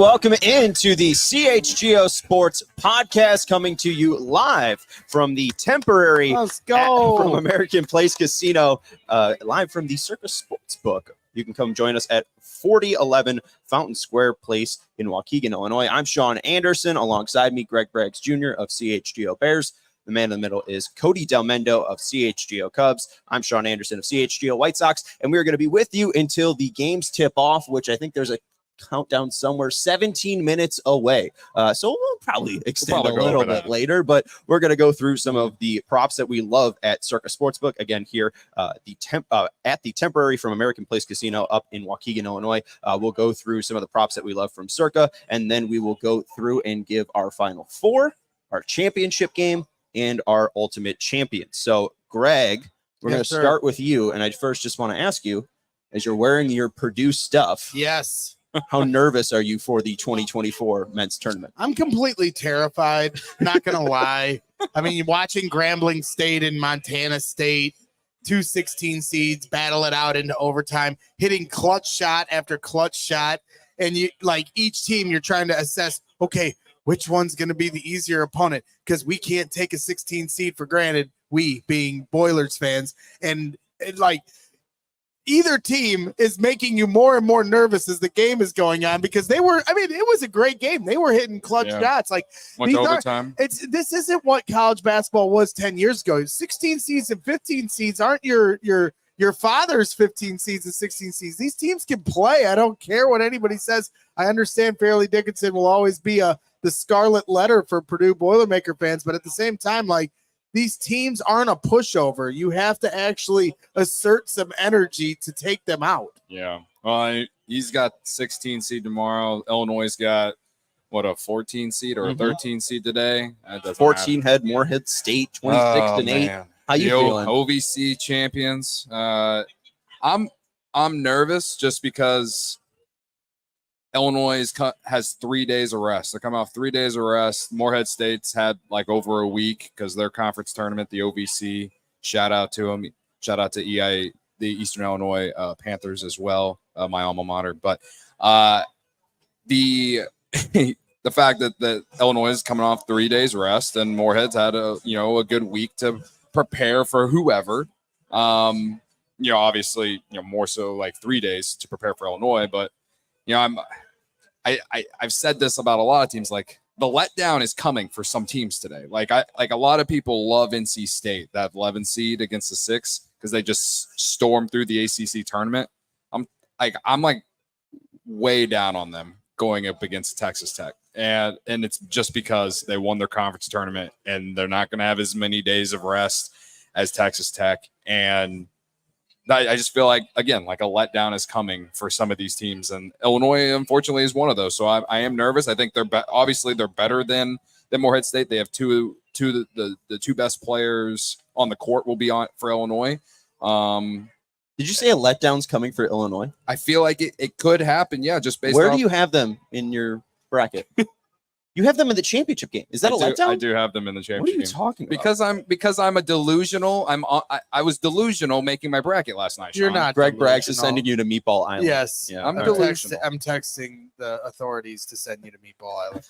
welcome into the CHGO Sports podcast, coming to you live from the temporary from American Place Casino, live from the Circa Sportsbook. You can come join us at 4011 Fountain Square Place in Waukegan, Illinois. I'm Sean Anderson. Alongside me, Greg Braggs Jr. of CHGO Bears. The man in the middle is Cody Delmedno of CHGO Cubs. I'm Sean Anderson of CHGO White Sox, and we're going to be with you until the games tip off, which I think there's a countdown somewhere 17 minutes away. So we'll probably extend a little bit later, but we're going to go through some of the props that we love at Circa Sportsbook. Again, here at the temporary from American Place Casino up in Waukegan, Illinois. We'll go through some of the props that we love from Circa, and then we will go through and give our final four, our championship game, and our ultimate champion. So, Greg, we're going to start with you, and I first just want to ask you, as you're wearing your Purdue stuff, yes, how nervous are you for the 2024 men's tournament? I'm completely terrified, not going to lie. I mean, watching Grambling State and Montana State, 2 16 seeds, battle it out into overtime, hitting clutch shot after clutch shot, and you like each team you're trying to assess, okay, which one's going to be the easier opponent, because we can't take a 16 seed for granted, we being Boilers fans. And like either team is making you more and more nervous as the game is going on, because it was a great game. They were hitting clutch shots. Like went to overtime. This isn't what college basketball was 10 years ago. 16 seeds and 15 seeds aren't your father's 15 seeds and 16 seeds. These teams can play. I don't care what anybody says. I understand Fairleigh Dickinson will always be the scarlet letter for Purdue Boilermaker fans, but at the same time, like, these teams aren't a pushover. You have to actually assert some energy to take them out. Yeah. Well, he's got 16 seed tomorrow. Illinois got a 14 seed or a 13 seed today. 14 had Morehead State, 26-8. How you feeling? OVC champions. I'm nervous just because Illinois has 3 days of rest. They're coming off 3 days of rest. Morehead State's had like over a week because their conference tournament, the OVC. Shout out to them. Shout out to EIA, the Eastern Illinois Panthers as well, my alma mater. But the fact that Illinois is coming off 3 days rest and Morehead's had a good week to prepare for whoever. Obviously, more so like 3 days to prepare for Illinois, but I've said this about a lot of teams. Like, the letdown is coming for some teams today. Like a lot of people love NC State, that 11 seed against the 6, because they just stormed through the ACC tournament. I'm way down on them going up against Texas Tech, and it's just because they won their conference tournament and they're not going to have as many days of rest as Texas Tech. And I just feel like, again, like a letdown is coming for some of these teams, and Illinois, unfortunately, is one of those. So I am nervous. I think they're better than Morehead State. They have the two best players on the court will be on for Illinois. Did you say a letdown's coming for Illinois? I feel like it could happen. Yeah, just based. Where do you have them in your bracket? You have them in the championship game. Is that a letdown? I do have them in the championship game. What are you talking about? Because I'm a delusional. I was delusional making my bracket last night. You're Sean. not. Greg Braggs is sending you to Meatball Island. Yes. Yeah. I'm delusional. I'm texting the authorities to send you to Meatball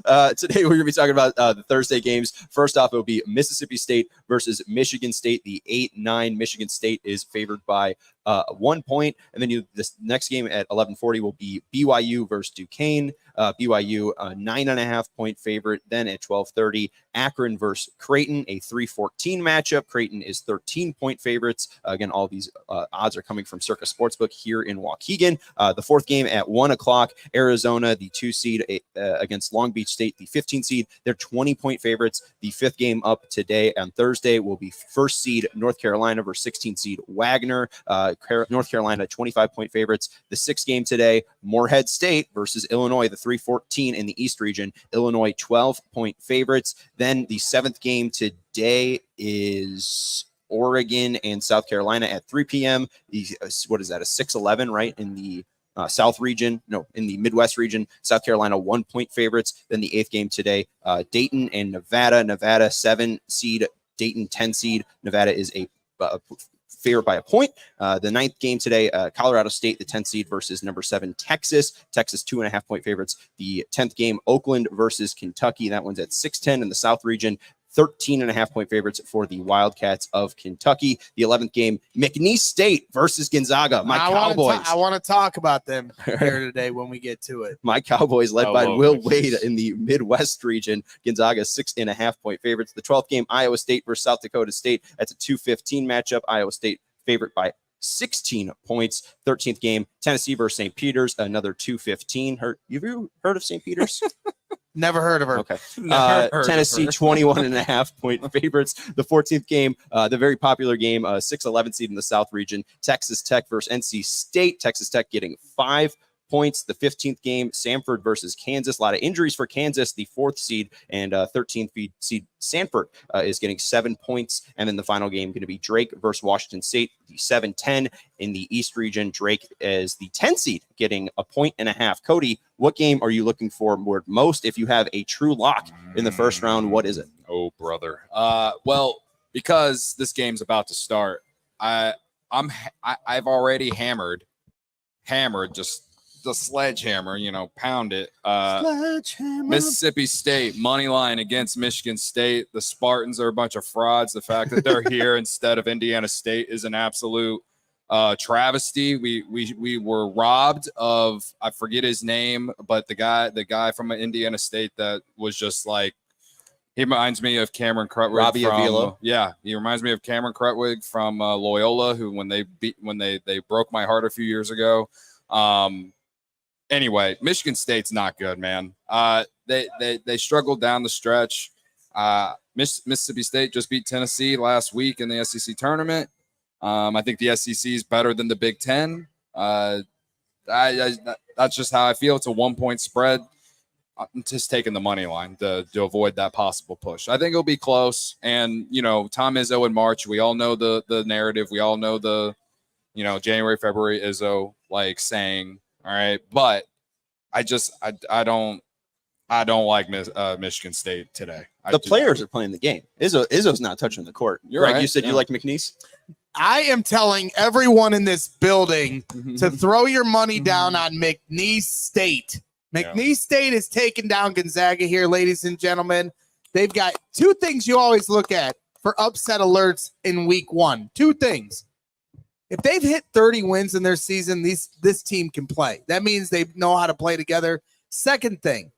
Island. Today we're going to be talking about the Thursday games. First off, it will be Mississippi State versus Michigan State. The 8-9 Michigan State is favored by 1 point. And then this next game at 11:40 will be BYU versus Duquesne. BYU 9.5 point favorite. Then at 12:30, Akron versus Creighton, a 3-14 matchup. Creighton is 13-point favorites. Again, all these odds are coming from Circa Sportsbook here in Waukegan. The fourth game at 1 o'clock, Arizona, the 2 seed against Long Beach State, the 15 seed. They're 20-point favorites. The fifth game up today on Thursday will be first seed North Carolina versus 16 seed Wagner. North Carolina 25-point favorites. The sixth game today, Morehead State versus Illinois, the 3-14 in the East region. Illinois 12-point favorites. Then the seventh game today is Oregon and South Carolina at 3 p.m. What is that, a 6-11, right, in the South region? No, in the Midwest region. South Carolina 1-point favorites. Then the eighth game today, Dayton and Nevada. Nevada 7 seed, Dayton 10 seed. Nevada is a favored by a point. The ninth game today, Colorado State, the 10th seed versus number 7 Texas. Texas 2.5-point favorites. The 10th game, Oakland versus Kentucky. That one's at 6-10 in the South region. 13.5-point favorites for the Wildcats of Kentucky. The 11th game, McNeese State versus Gonzaga. My Cowboys. I want to talk about them here today when we get to it. My Cowboys, led by love Will McNeese. Wade in the Midwest region. Gonzaga 6.5-point favorites. The 12th game, Iowa State versus South Dakota State. That's a 2:15 matchup. Iowa State favorite by 16 points. 13th game, Tennessee versus St. Peter's. Another 2:15. Have you heard of St. Peter's? Never heard of her. Okay. Never heard of Tennessee her. 21.5-point favorites. The 14th game, the very popular game, 6-11 seed in the South region, Texas Tech versus NC State. Texas Tech getting 5 points. The 15th game, Samford versus Kansas. A lot of injuries for Kansas, the 4th seed, and 13th seed Sanford is getting 7 points. And then the final game going to be Drake versus Washington State, the 7-10 in the East region. Drake is the 10th seed, getting 1.5 points. Cody, what game are you looking for most? If you have a true lock in the first round, what is it? Oh, brother. Well, because this game's about to start, I've already hammered just the sledgehammer, pound it. Mississippi State money line against Michigan State. The Spartans are a bunch of frauds. The fact that they're here instead of Indiana State is an absolute travesty. We were robbed of, I forget his name, but the guy from Indiana State that was just like, he reminds me of Cameron Crutwig. Robbie Avila. Yeah, he reminds me of Cameron Crutwig from Loyola, who when they broke my heart a few years ago. Anyway, Michigan State's not good, man. They struggled down the stretch. Mississippi State just beat Tennessee last week in the SEC tournament. I think the SEC is better than the Big Ten. That's just how I feel. It's a 1-point spread. I'm just taking the money line to avoid that possible push. I think it'll be close. And, Tom Izzo in March, we all know the narrative. We all know the, January, February Izzo saying, all right. But I don't like Michigan State today. The players are playing the game. Izzo's not touching the court. You're right. You said you like McNeese? I am telling everyone in this building to throw your money down on McNeese State. McNeese State is taking down Gonzaga here, ladies and gentlemen. They've got 2 things you always look at for upset alerts in week 1. 2 things. If they've hit 30 wins in their season, this team can play. That means they know how to play together. Second thing,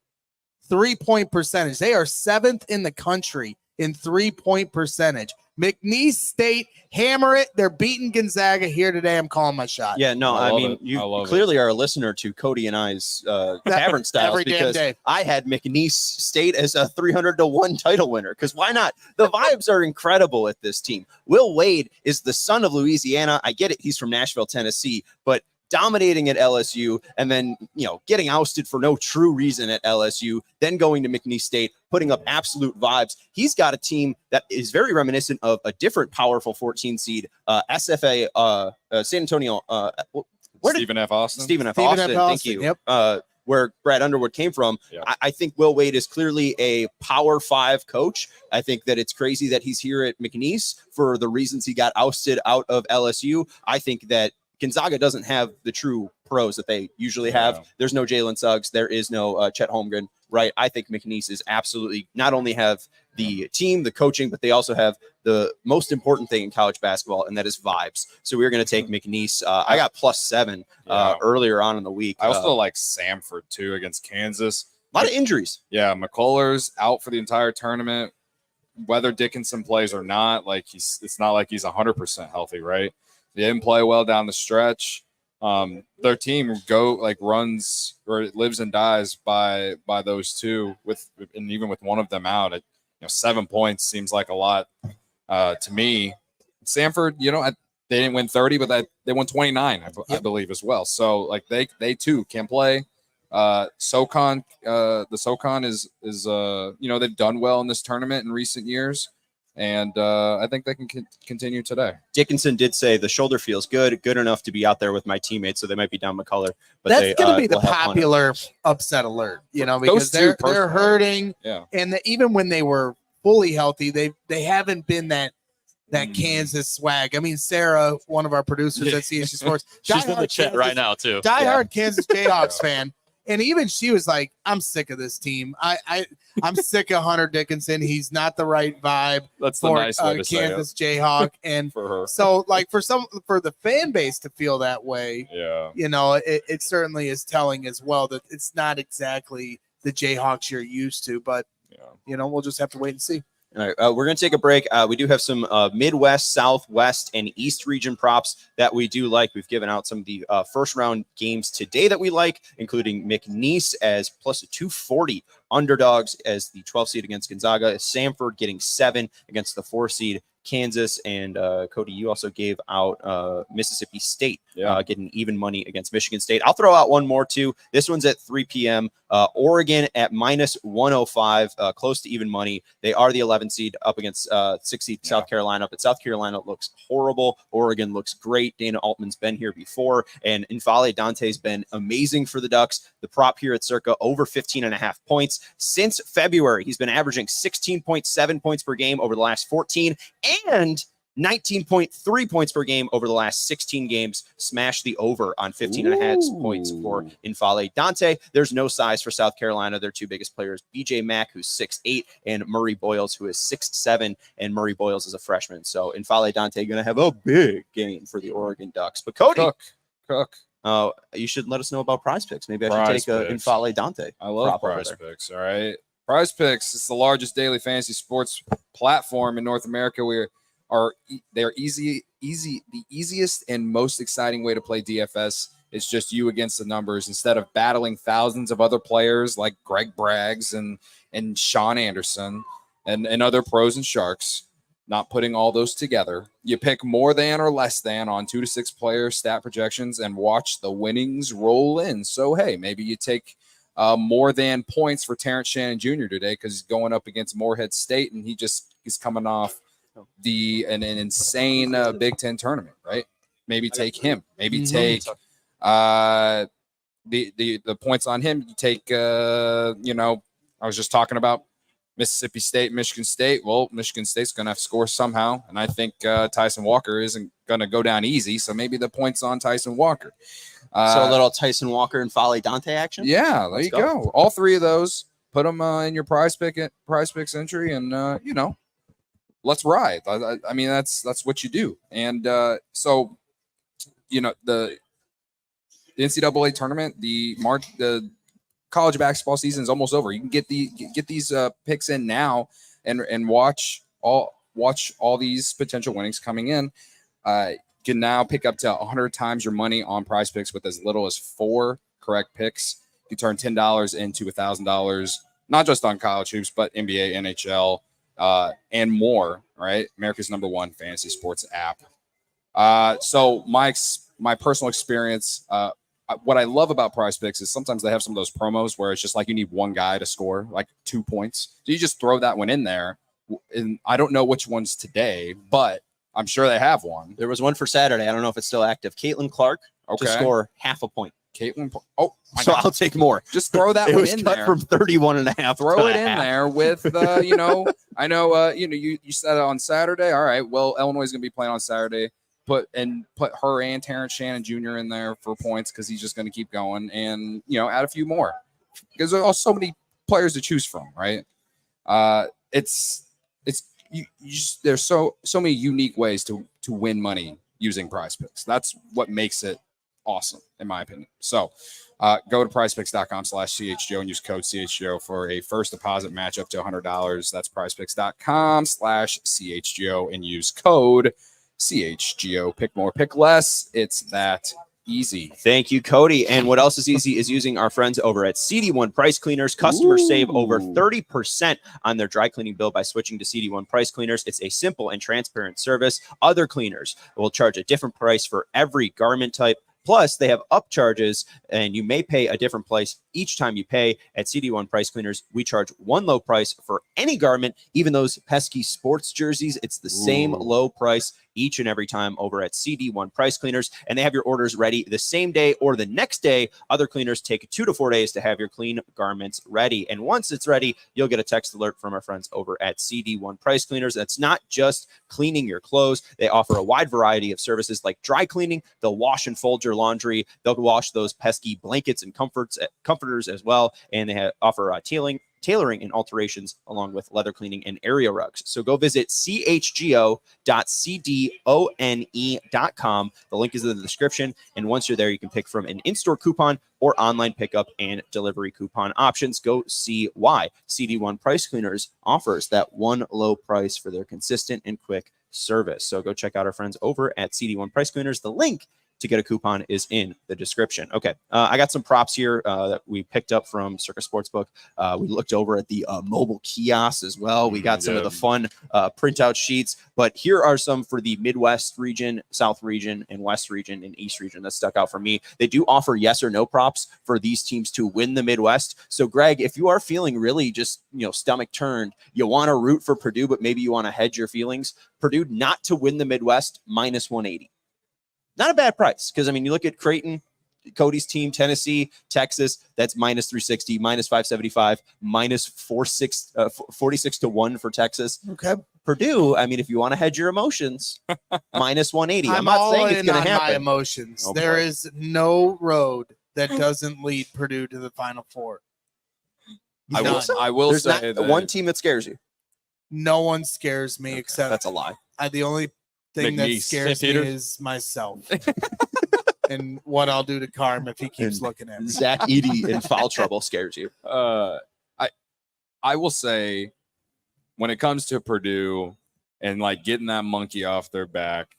3-point percentage. They are 7th in the country in 3-point percentage. McNeese State, hammer it. They're beating Gonzaga here today. I'm calling my shot. Yeah, no, I mean, you clearly are a listener to Cody and I's Tavern Styles every damn because day. I had McNeese State as a 300-1 title winner. Because why not? The vibes are incredible at this team. Will Wade is the son of Louisiana. I get it. He's from Nashville, Tennessee, but dominating at LSU and then, getting ousted for no true reason at LSU, then going to McNeese State, putting up absolute vibes. He's got a team that is very reminiscent of a different powerful 14 seed, SFA, San Antonio. Stephen F. Austin. Stephen F. Austin, thank you. Yep. Where Brad Underwood came from. Yeah. I think Will Wade is clearly a Power 5 coach. I think that it's crazy that he's here at McNeese for the reasons he got ousted out of LSU. I think that Gonzaga doesn't have the true pros that they usually have. Yeah. There's no Jalen Suggs. There is no Chet Holmgren, right? I think McNeese is absolutely not only have the team, the coaching, but they also have the most important thing in college basketball, and that is vibes. So we're going to take McNeese. I got +7 earlier on in the week. I also like Samford, too, against Kansas. A lot of injuries. Yeah, McCullers out for the entire tournament. Whether Dickinson plays or not, it's not like he's 100% healthy, right? They didn't play well down the stretch. Their team runs or lives and dies by those two. And even with one of them out, 7 points seems like a lot to me. Samford, they didn't win 30, but they won 29, I believe as well. So they too can play. SoCon, the SoCon is they've done well in this tournament in recent years. And I think they can continue today. Dickinson did say the shoulder feels good enough to be out there with my teammates, so they might be down McCullough. But that's going to be the popular upset alert, because they're hurting. Yeah. And even when they were fully healthy, they haven't been that that Kansas swag. I mean, Sarah, one of our producers at CHGO Sports, She's in the chat right now too. Diehard Kansas Jayhawks fan. And even she was like, I'm sick of this team. I'm sick of Hunter Dickinson. He's not the right vibe That's the for nice way to say Kansas Jayhawk. And for her. so like for the fan base to feel that way, Yeah. you know, it certainly is telling as well that it's not exactly the Jayhawks you're used to, but you know, we'll just have to wait and see. All right, we're going to take a break. We do have some Midwest, Southwest, and East region props that we do like. We've given out some of the first round games today that we like, including McNeese as plus a 240 underdogs as the 12 seed against Gonzaga. Samford getting 7 against the 4 seed Kansas. And Cody, you also gave out Mississippi State getting even money against Michigan State. I'll throw out one more too. This one's at 3 p.m. Oregon at minus 105, close to even money. They are the 11 seed up against 6 seed South Carolina, but South Carolina looks horrible. Oregon looks great. Dana Altman's been here before, and Infale Dante's been amazing for the Ducks. The prop here at Circa over 15.5 points. Since February, he's been averaging 16.7 points per game over the last 14 and 19.3 points per game over the last 16 games. Smash the over on 15.5 points for Infale Dante. There's no size for South Carolina. Their two biggest players, BJ Mack, who's 6'8", and Murray Boyles, who is 6'7", and Murray Boyles is a freshman. So Infale Dante going to have a big game for the Oregon Ducks. But Cody, Cook. You should let us know about Prize Picks. Maybe I should take Infale Dante. I love Prize Picks. All right. Prize Picks is the largest daily fantasy sports platform in North America. They're the easiest and most exciting way to play DFS. It's just you against the numbers instead of battling thousands of other players like Greg Braggs and Sean Anderson and other pros and sharks. Not putting all those together. You pick more than or less than on 2 to 6 player stat projections and watch the winnings roll in. So, hey, maybe you take more than points for Terrence Shannon Jr. today because he's going up against Morehead State and he's coming off an insane Big Ten tournament, right? Maybe take him. Maybe take the points on him. You take I was just talking about Mississippi State, Michigan State. Well, Michigan State's going to have to score somehow, and I think Tyson Walker isn't going to go down easy, so maybe the point's on Tyson Walker. So a little Tyson Walker and Infale Dante action? Yeah, there you go. All 3 of those. Put them in your Prize Picks entry, and, let's ride. I mean, that's what you do. And so, the NCAA tournament, the college basketball season is almost over. You can get these picks in now and watch all these potential winnings coming in. You can now pick up to 100 times your money on Prize Picks with as little as 4 correct picks. You turn $10 into $1,000, not just on college hoops, but NBA, NHL, and more. Right, America's #1 fantasy sports app. So my personal experience. What I love about Prize Picks is sometimes they have some of those promos where it's just like you need one guy to score like 2 points. So you just throw that one in there. And I don't know which one's today, but I'm sure they have one. There was one for Saturday. I don't know if it's still active. Caitlin Clark to score half a point. Caitlin. So I'll take more. Just throw that one in there. From 31.5. Throw it in there with, I know, you said it on Saturday. All right. Well, Illinois is going to be playing on Saturday. Put her and Terrence Shannon Jr. in there for points because he's just going to keep going and, add a few more because there are so many players to choose from, right? There's so many unique ways to win money using Prize Picks. That's what makes it awesome, in my opinion. So go to prizepicks.com/CHGO and use code CHGO for a first deposit match up to $100. That's prizepicks.com/CHGO and use code CHGO. Pick more, pick less. It's that easy. Thank you, Cody. And what else is easy is using our friends over at CD1 Price Cleaners. Customers save over 30% on their dry cleaning bill by switching to CD1 Price Cleaners. It's a simple and transparent service. Other cleaners will charge a different price for every garment type. Plus, they have upcharges, and you may pay a different price each time you pay. At CD1 Price Cleaners, we charge one low price for any garment, even those pesky sports jerseys. It's the same low price each and every time over at CD1 Price Cleaners, and they have your orders ready the same day or the next day. Other cleaners take 2 to 4 days to have your clean garments ready, and once it's ready, you'll get a text alert from our friends over at CD1 Price Cleaners. That's not just cleaning your clothes. They offer a wide variety of services like dry cleaning. They'll wash and fold your laundry. They'll wash those pesky blankets and comforters as well, and they offer tailoring and alterations along with leather cleaning and area rugs. So go visit chgo.cdone.com. The link is in the description. And once you're there, you can pick from an in-store coupon or online pickup and delivery coupon options. Go see why CD1 Price Cleaners offers that one low price for their consistent and quick service. So go check out our friends over at CD1 Price Cleaners. The link to get a coupon is in the description. Okay, I got some props here that we picked up from Circa Sportsbook. We looked over at the mobile kiosks as well. We got some of the fun printout sheets, but here are some for the Midwest region, South region, and West region, and East region that stuck out for me. They do offer yes or no props for these teams to win the Midwest. So Greg, if you are feeling really just, stomach turned, you want to root for Purdue, but maybe you want to hedge your feelings, Purdue not to win the Midwest, minus 180. Not a bad price, because, you look at Creighton, Cody's team, Tennessee, Texas, that's minus 360, minus 575, minus 46 to 1 for Texas. Okay. Purdue, if you want to hedge your emotions, minus 180. I'm not all saying it's in going on to happen. my emotions. Oh, there boy. is no road that doesn't lead Purdue to the Final Four. I will There's say not that one team that scares you. No one scares me except That's a lie. the only thing that McNeese. scares St. me Peter. is myself. And what I'll do to Carm if he keeps looking at me. Zach Edey in foul trouble scares you. I will say, when it comes to Purdue and getting that monkey off their back,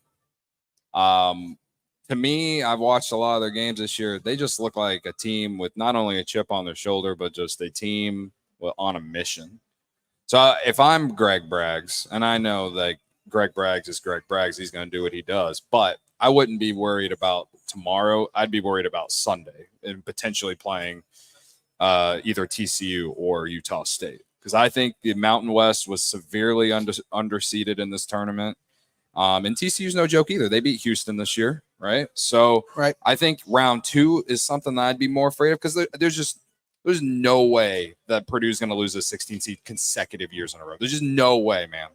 to me, I've watched a lot of their games this year. They just look like a team with not only a chip on their shoulder, but just a team on a mission. So if I'm Greg Braggs, and I know that Greg Braggs is Greg Braggs, he's going to do what he does, but I wouldn't be worried about tomorrow. I'd be worried about Sunday and potentially playing either TCU or Utah State, because I think the Mountain West was severely underseeded in this tournament. And TCU's no joke either. They beat Houston this year, right? So Right. I think round 2 is something that I'd be more afraid of, because there's no way that Purdue's going to lose a 16 seed consecutive years in a row. There's just no way, man.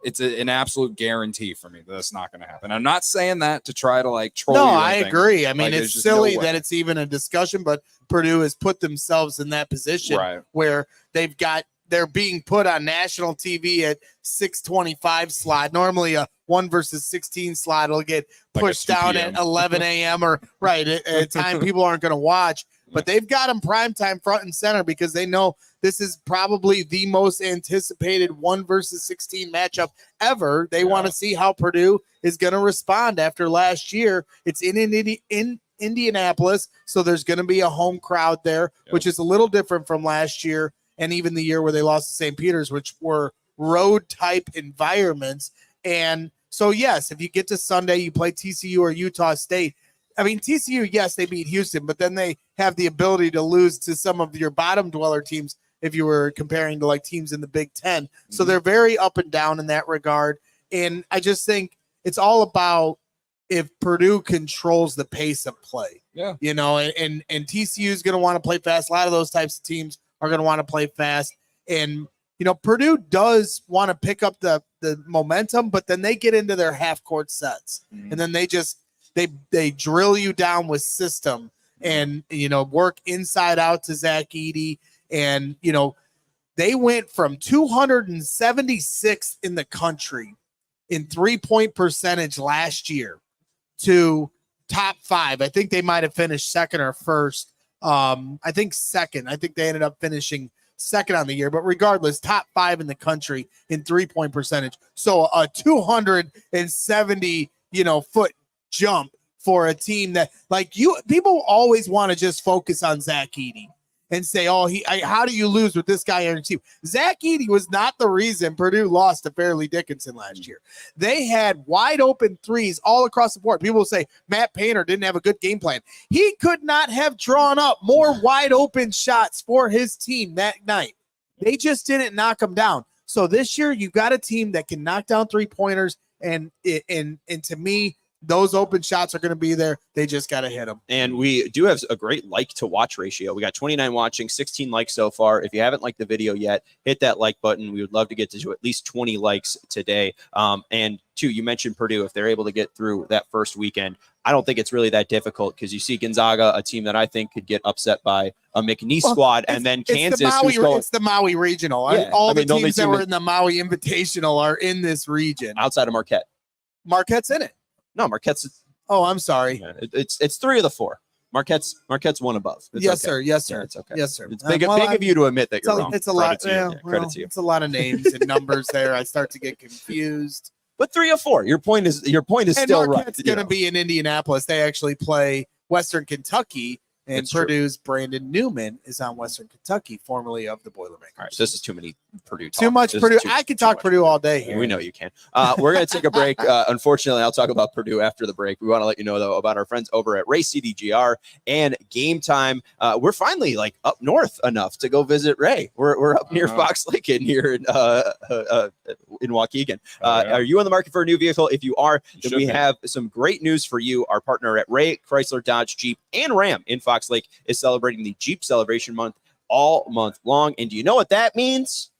It's an absolute guarantee for me that that's not going to happen. I'm not saying that to try to troll you. No, or I anything. agree. There's It's just silly no way. that it's even a discussion, but Purdue has put themselves in that position Right. where they're being put on national TV at 6:25 slot. Normally a 1 versus 16 slot will get Like a pushed 2 down p.m. at 11 a.m. or at a time people aren't going to watch. But they've got them primetime front and center because they know this is probably the most anticipated 1 versus 16 matchup ever. They want to see how Purdue is going to respond after last year. It's in Indianapolis, so there's going to be a home crowd there, which is a little different from last year and even the year where they lost to St. Peter's, which were road-type environments. And so, yes, if you get to Sunday, you play TCU or Utah State. TCU, yes, they beat Houston, but then they have the ability to lose to some of your bottom dweller teams if you were comparing to teams in the Big Ten. Mm-hmm. So they're very up and down in that regard. And I just think it's all about if Purdue controls the pace of play. Yeah. And TCU is going to want to play fast. A lot of those types of teams are going to want to play fast. And, Purdue does want to pick up the momentum, but then they get into their half-court sets. Mm-hmm. And then they drill you down with system and, work inside out to Zach Edey. And, they went from 276th in the country in 3-point percentage last year to top 5. I think they might have finished second or first. I think second. I think they ended up finishing second on the year, but regardless, top 5 in the country in 3-point percentage. So a 270, foot jump for a team that people always want to just focus on Zach Edey. and say, "Oh, how do you lose with this guy on your team?" Zach Edey was not the reason Purdue lost to Fairleigh Dickinson last year. They had wide open threes all across the board. People will say Matt Painter didn't have a good game plan. He could not have drawn up more wide open shots for his team that night. They just didn't knock them down. So this year, you've got a team that can knock down 3-pointers, and to me, those open shots are going to be there. They just got to hit them. And we do have a great like to watch ratio. We got 29 watching, 16 likes so far. If you haven't liked the video yet, hit that like button. We would love to get to at least 20 likes today. And two, you mentioned Purdue. If they're able to get through that first weekend, I don't think it's really that difficult because you see Gonzaga, a team that I think could get upset by a McNeese squad, and then Kansas. It's the Maui Regional. Yeah, all the teams that were in the Maui Invitational are in this region. Outside of Marquette. Marquette's in it. No, Marquette's. Oh, I'm sorry. Yeah, it's 3 of the 4. Marquette's one above. It's yes, okay. sir. Yes, sir. Yeah, it's okay. Yes, sir. It's big of you to admit that you're wrong. It's a lot. Credit to you. It's a lot of names and numbers there. I start to get confused. But 3 of 4. Your point is and still right. Marquette's going to be in Indianapolis. They actually play Western Kentucky, and That's true. Purdue's Brandon Newman is on Western Kentucky, formerly of the Boilermakers. All right, so this is too many Purdue talk. Too much This is Purdue. too- I could too talk much. Purdue all day here. We know you can. We're going to take a break. Unfortunately, I'll talk about Purdue after the break. We want to let you know, though, about our friends over at Ray CDGR and Game Time. We're finally up north enough to go visit Ray. We're up near Fox Lake in here in Waukegan. Are you on the market for a new vehicle? If you are, then we have some great news for you. Our partner at Ray Chrysler Dodge Jeep and Ram in Fox Lake is celebrating the Jeep Celebration Month all month long. And do you know what that means?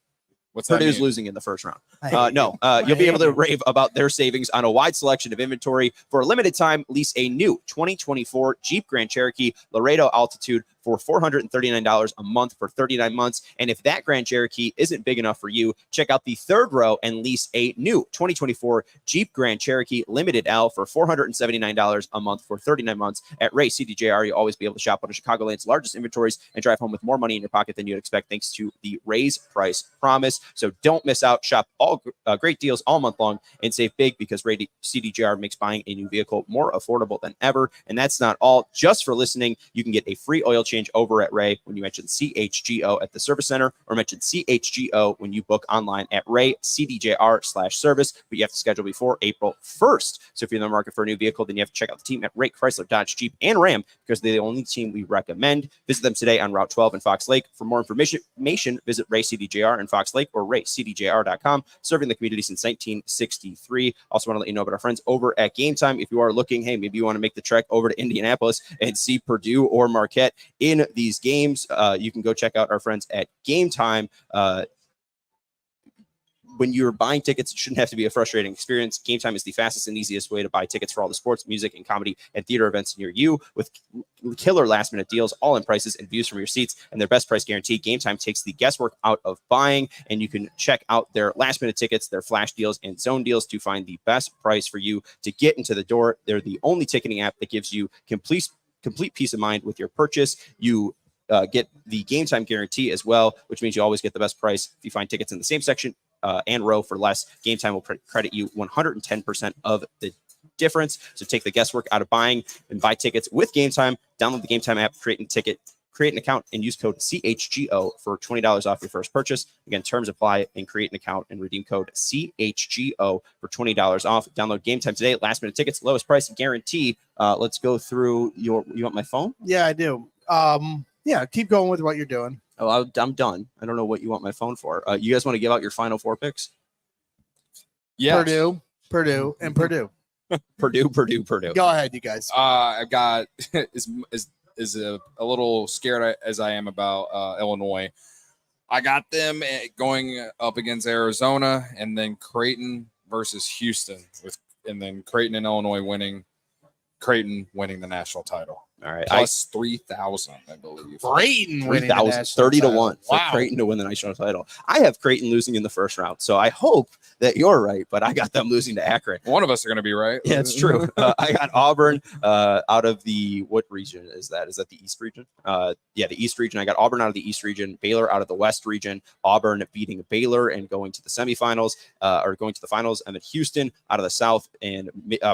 Purdue's losing in the first round. You'll be able to rave about their savings on a wide selection of inventory. For a limited time, lease a new 2024 Jeep Grand Cherokee Laredo Altitude for $439 a month for 39 months. And if that Grand Cherokee isn't big enough for you, check out the third row and lease a new 2024 Jeep Grand Cherokee Limited L for $479 a month for 39 months. At Ray CDJR, you'll always be able to shop one of Chicagoland's largest inventories and drive home with more money in your pocket than you'd expect thanks to the Ray's Price Promise. So don't miss out. Shop all great deals all month long and save big because Ray CDJR makes buying a new vehicle more affordable than ever. And that's not all. Just for listening, you can get a free oil change over at Ray when you mention CHGO at the service center or mention CHGO when you book online at RayCDJR/service, but you have to schedule before April 1st. So if you're in the market for a new vehicle, then you have to check out the team at Ray Chrysler Dodge Jeep and Ram because they're the only team we recommend. Visit them today on Route 12 in Fox Lake. For more information, visit Ray CDJR in Fox Lake or RayCDJR.com, serving the community since 1963. Also want to let you know about our friends over at Game Time. If you are looking, hey, maybe you want to make the trek over to Indianapolis and see Purdue or Marquette in these games, you can go check out our friends at Game Time. When you're buying tickets, it shouldn't have to be a frustrating experience. Game Time is the fastest and easiest way to buy tickets for all the sports, music, and comedy and theater events near you with killer last-minute deals, all-in prices and views from your seats, and their best price guarantee. Game Time takes the guesswork out of buying, and you can check out their last-minute tickets, their flash deals, and zone deals to find the best price for you to get into the door. They're the only ticketing app that gives you complete peace of mind with your purchase. You get the Game Time guarantee as well, which means you always get the best price. If you find tickets in the same section and row for less, Game Time will credit you 110% of the difference. So take the guesswork out of buying and buy tickets with Game Time. Download the Game Time app, create an account, and use code CHGO for $20 off your first purchase. Again, terms apply, and create an account and redeem code CHGO for $20 off. Download Game Time today. Last minute tickets, lowest price guarantee. Let's go through you want my phone? Yeah, I do. Yeah, keep going with what you're doing. Oh, I'm done. I don't know what you want my phone for. You guys want to give out your final 4 picks? Yeah. Purdue, and Purdue. Purdue. Go ahead, you guys. I got is a little scared as I am about Illinois. I got them going up against Arizona, and then Creighton versus Houston, and then Creighton and Illinois winning. Creighton winning the national title. All right. Plus 3,000, I believe. Creighton winning 30 to 1 for Wow. Creighton to win the national title. I have Creighton losing in the first round, so I hope that you're right, but I got them losing to Akron. One of us are going to be right. Yeah, it's true. I got Auburn out of the, what region is that? Is that the East region? The East region. I got Auburn out of the East region, Baylor out of the West region, Auburn beating Baylor and going to the semifinals or going to the finals, and then Houston out of the South and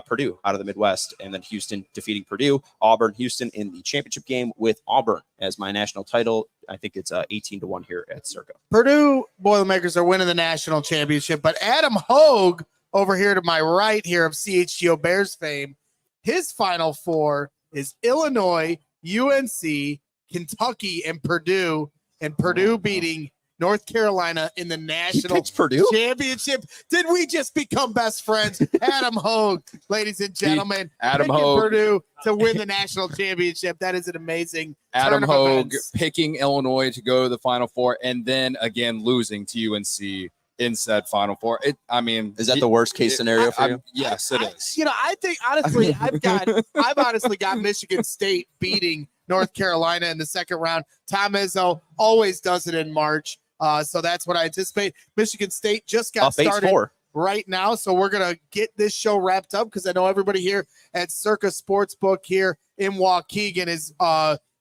Purdue out of the Midwest, and then Houston defeating Purdue, Auburn, Houston, Houston in the championship game with Auburn as my national title. I think it's 18-1 here at Circa. Purdue Boilermakers are winning the national championship, but Adam Hogue over here to my right here of CHGO Bears fame, his Final Four is Illinois, UNC, Kentucky, and Purdue beating North Carolina in the national Purdue championship. Did we just become best friends? Adam Hogue, ladies and gentlemen, Adam picking Hogue. Purdue to win the national championship. That is an amazing Adam turn of Hogue events. picking Illinois to go to the Final Four and then again losing to UNC in said Final Four. Is that the worst case scenario for you? Yes, it is. I think honestly, I've honestly got Michigan State beating North Carolina in the second round. Tom Izzo always does it in March. So that's what I anticipate. Michigan State just got started right now. So we're going to get this show wrapped up because I know everybody here at Circa Sportsbook here in Waukegan is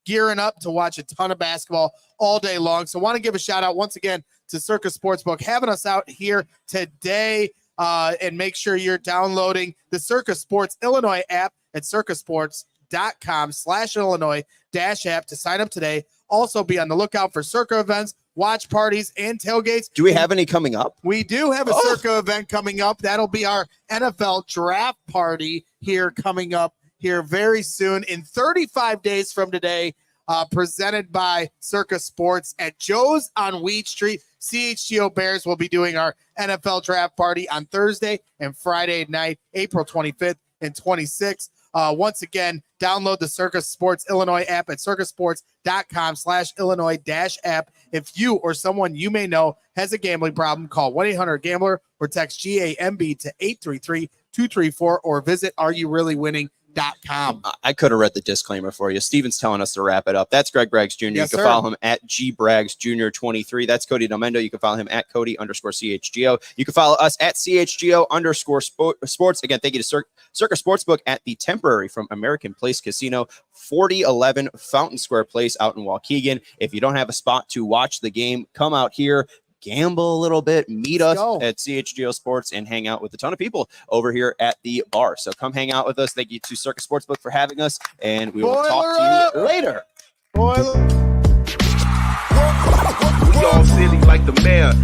gearing up to watch a ton of basketball all day long. So I want to give a shout out once again to Circa Sportsbook having us out here today. And make sure you're downloading the Circa Sports Illinois app at circasports.com/Illinois-app to sign up today. Also be on the lookout for Circa events, watch parties, and tailgates. Do we have any coming up? We do have a Circa event coming up. That'll be our NFL draft party here coming up here very soon in 35 days from today, presented by Circa Sports at Joe's on Weed Street. CHGO Bears will be doing our NFL draft party on Thursday and Friday night, April 25th and 26th. Once again, download the Circa Sports Illinois app at circasports.com/Illinois-app. If you or someone you may know has a gambling problem, call 1-800-GAMBLER or text GAMB to 833-234 or visit areyourreallywinning.com. I could have read the disclaimer for you. Steven's telling us to wrap it up. That's Greg Braggs Jr. Yes, you can sir. follow him at GBraggs Jr. 23. That's Cody Delmedno. You can follow him at Cody_CHGO. You can follow us at CHGO_sports. Again, thank you to Circa Sportsbook at the temporary from American Place Casino, 4011 Fountain Square Place out in Waukegan. If you don't have a spot to watch the game, come out here. Gamble a little bit, meet us at CHGO Sports, and hang out with a ton of people over here at the bar. So come hang out with us. Thank you to Circa Sportsbook for having us, and we will talk to you later. We all silly like the mayor.